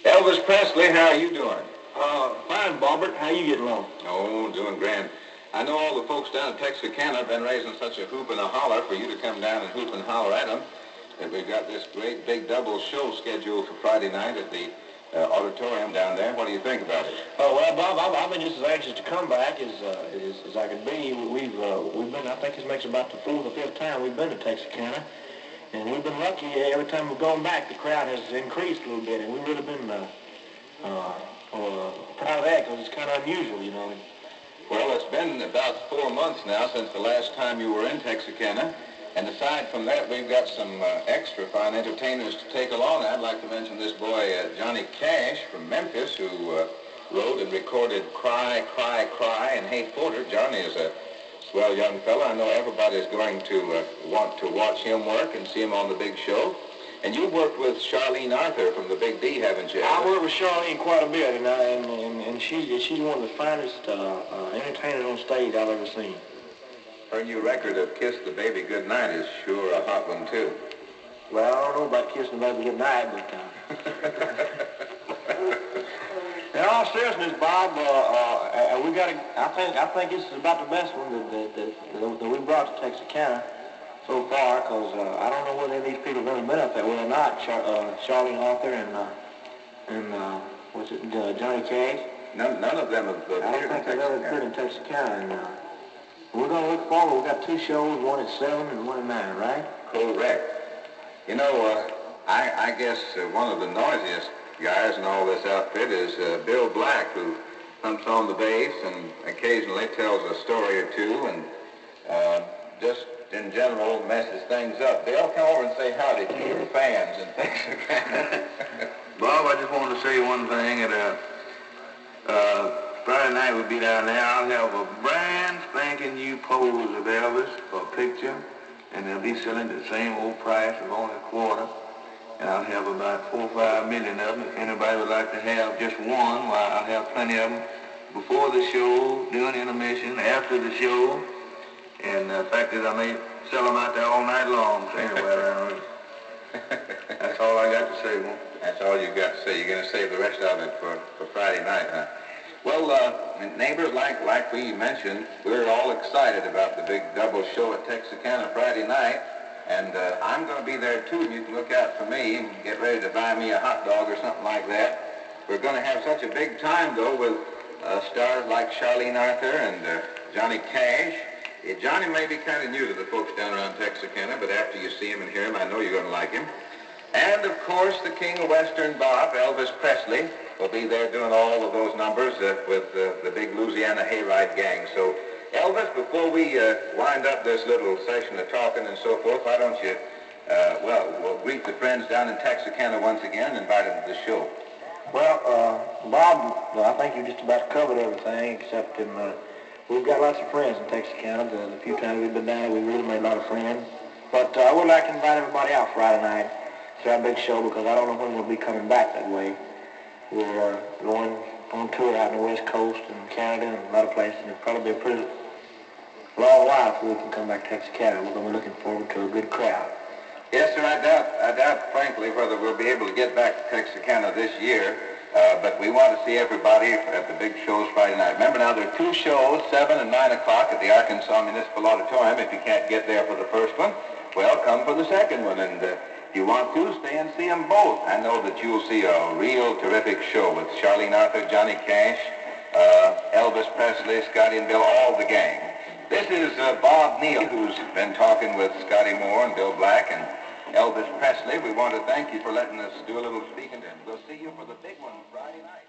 Elvis Presley, how are you doing? Fine, Bobbert. How you getting along? Oh, doing grand. I know all the folks down at Texarkana have been raising such a hoop and a holler for you to come down and hoop and holler at them that we've got this great big double show scheduled for Friday night at the auditorium down there. What do you think about it? Oh, well, Bob, I've been just as anxious to come back as I could be. We've been, I think this makes about the fourth or fifth time we've been to Texarkana. And we've been lucky. Every time we've gone back, the crowd has increased a little bit, and we've really been proud of that because it's kind of unusual, you know. Well, it's been about 4 months now since the last time you were in Texarkana, and aside from that, we've got some extra fine entertainers to take along. I'd like to mention this boy, Johnny Cash from Memphis, who wrote and recorded Cry, Cry, Cry, and Hey Porter. Johnny is a swell young fella. I know everybody's going to want to watch him work and see him on the big show. And you've worked with Charlene Arthur from the Big D, haven't you? I worked with Charlene quite a bit, and she's one of the finest entertainers on stage I've ever seen. Her new record of Kiss the Baby Goodnight is sure a hot one, too. Well, I don't know about Kissing the Baby Goodnight, but... In all seriousness, Bob, we got. I think this is about the best one that we brought to Texarkana so far. Because I don't know whether these people have ever been up there or not. Charlene Arthur and what's it? Johnny Cash. None of them have appeared in Texarkana. I don't think they've ever appeared in Texarkana. And we're going to look forward. We've got 2 shows, one at 7 and one at 9, right? Correct. You know, I guess one of the noisiest guys in all this outfit is Bill Black, who thumps on the bass and occasionally tells a story or two and just in general messes things up. Bill, come over and say howdy to your fans and things. Bob, I just wanted to say one thing. Friday night we'll be down there. I'll have a brand spanking new pose of Elvis for a picture, and they'll be selling at the same old price of only a quarter. And I'll have about 4 or 5 million of them. If anybody would like to have just one, well, I'll have plenty of them before the show, during intermission, after the show. And the fact is I may sell them out there all night long, so anyway, that's all I got to say. Well, that's all you got to say. You're going to save the rest of it for Friday night, huh? Well, neighbors, like we mentioned, we're all excited about the big double show at Texarkana Friday night. And I'm going to be there, too, and you can look out for me and get ready to buy me a hot dog or something like that. We're going to have such a big time, though, with stars like Charlene Arthur and Johnny Cash. Johnny may be kind of new to the folks down around Texarkana, but after you see him and hear him, I know you're going to like him. And, of course, the king of Western Bop, Elvis Presley, will be there doing all of those numbers with the big Louisiana Hayride gang. So, Elvis, before we wind up this little session of talking and so forth, why don't you, we'll greet the friends down in Texarkana once again and invite them to the show. Well, Bob, I think you just about covered everything except we've got lots of friends in Texarkana. The few times we've been down there, we've really made a lot of friends. But I would like to invite everybody out Friday night to our big show because I don't know when we'll be coming back that way. We're going on tour out on the West Coast and Canada and a lot of places. It'll probably be a pretty long while before we can come back to Texarkana. We're going to be looking forward to a good crowd. Yes, sir, I doubt, frankly, whether we'll be able to get back to Texarkana this year, but we want to see everybody at the big shows Friday night. Remember now, there are 2 shows, 7 and 9 o'clock at the Arkansas Municipal Auditorium. If you can't get there for the first one, well, come for the second one, and if you want to, stay and see them both. I know that you'll see a real terrific show with Charlene Arthur, Johnny Cash, Elvis Presley, Scotty and Bill, all the gang. This is Bob Neal, who's been talking with Scotty Moore and Bill Black and Elvis Presley. We want to thank you for letting us do a little speaking, and we'll see you for the big one Friday night.